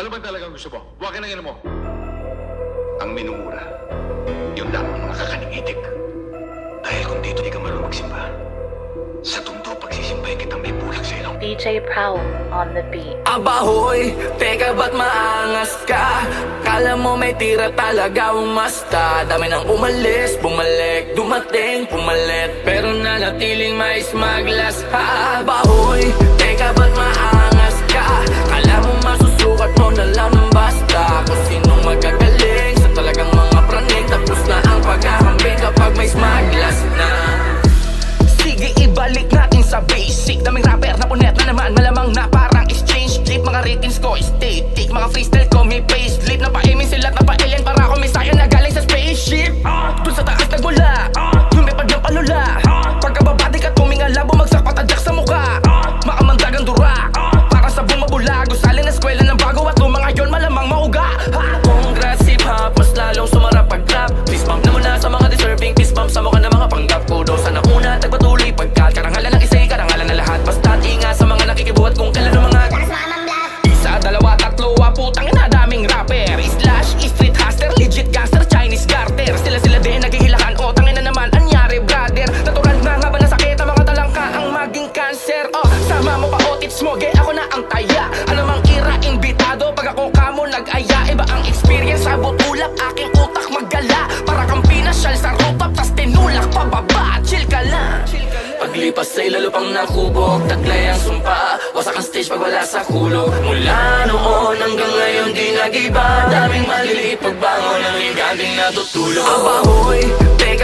Ano ba talagang gusto mo? Huwag ka nang ino mo. Ang minumura, yun lamang mga kakaningitik. Dahil kung dito di ka marunong magsimba, sa tundo pagsisimpahin kitang may bulag sa ilong. DJ Prowl on the beat. Abahoy, teka ba't maangas ka? Kala mo may tira talaga umasta. Dami nang umalis, bumalik, dumating, pumalit, pero nanatiling mais maglas. Abahoy, teka ba't maangas ka? Kala mo masusukat mo na lang ng basta. Kung sinong magagaling sa talagang mga praning. Tapos na ang paghahambing kapag may smaglas na. Sige, ibalik natin sa basic. Daming rapper na punet na naman, malamang na parang exchange clip. Mga ratings ko static, mga freestyle ko may payslip. Napaimin sila, napa-alien para ako may sayo na galing sa spaceship. Dun sa taas nagmula, yung may padlang palula. Pagkababadi ka't kumingala, bumagsak patadyak sa mukha. Makamandagang dura, para sa bumabula. Gusali na eskwela ng bago at lumang ngayon malamang mauga. Congrats hip-hop, mas lalong sumarap pag-rap. Fist bump na muna sa mga deserving, fist bump sa mukha ng mga panggap. Kudo sana una, tagpatuloy pagkat karangalan ng isa'y karangalan na lahat. Basta inga sa mga nakikibuhat kung kailan ng mga isa, dalawa, tatlo, putang ina daming rapper. Slash, street hustler, legit gangster, Chinese garter. Sila din naghihilahan, o tangin na naman, anyari brother. Natural na nga ba na sakit ang mga talangka ang maging cancer. Sama mo pa otits mo, ako na ang taya. Ano mang ira, imbitado, pag ako kamo nag-aya. Iba ang experience, sabot ulap, aking utak maggala. Para kang pinasyal sa rooftop, tas tinulak pababa. Chill ka lang. Paglipas sa'y lalo pang nakubok, taglay ang sumpa, wasak ang stage pag wala sa kulog. Mula noon hanggang ngayon di nag-iba, daming maliliit pagbangon ng higanding natutulog. Abahoy, teka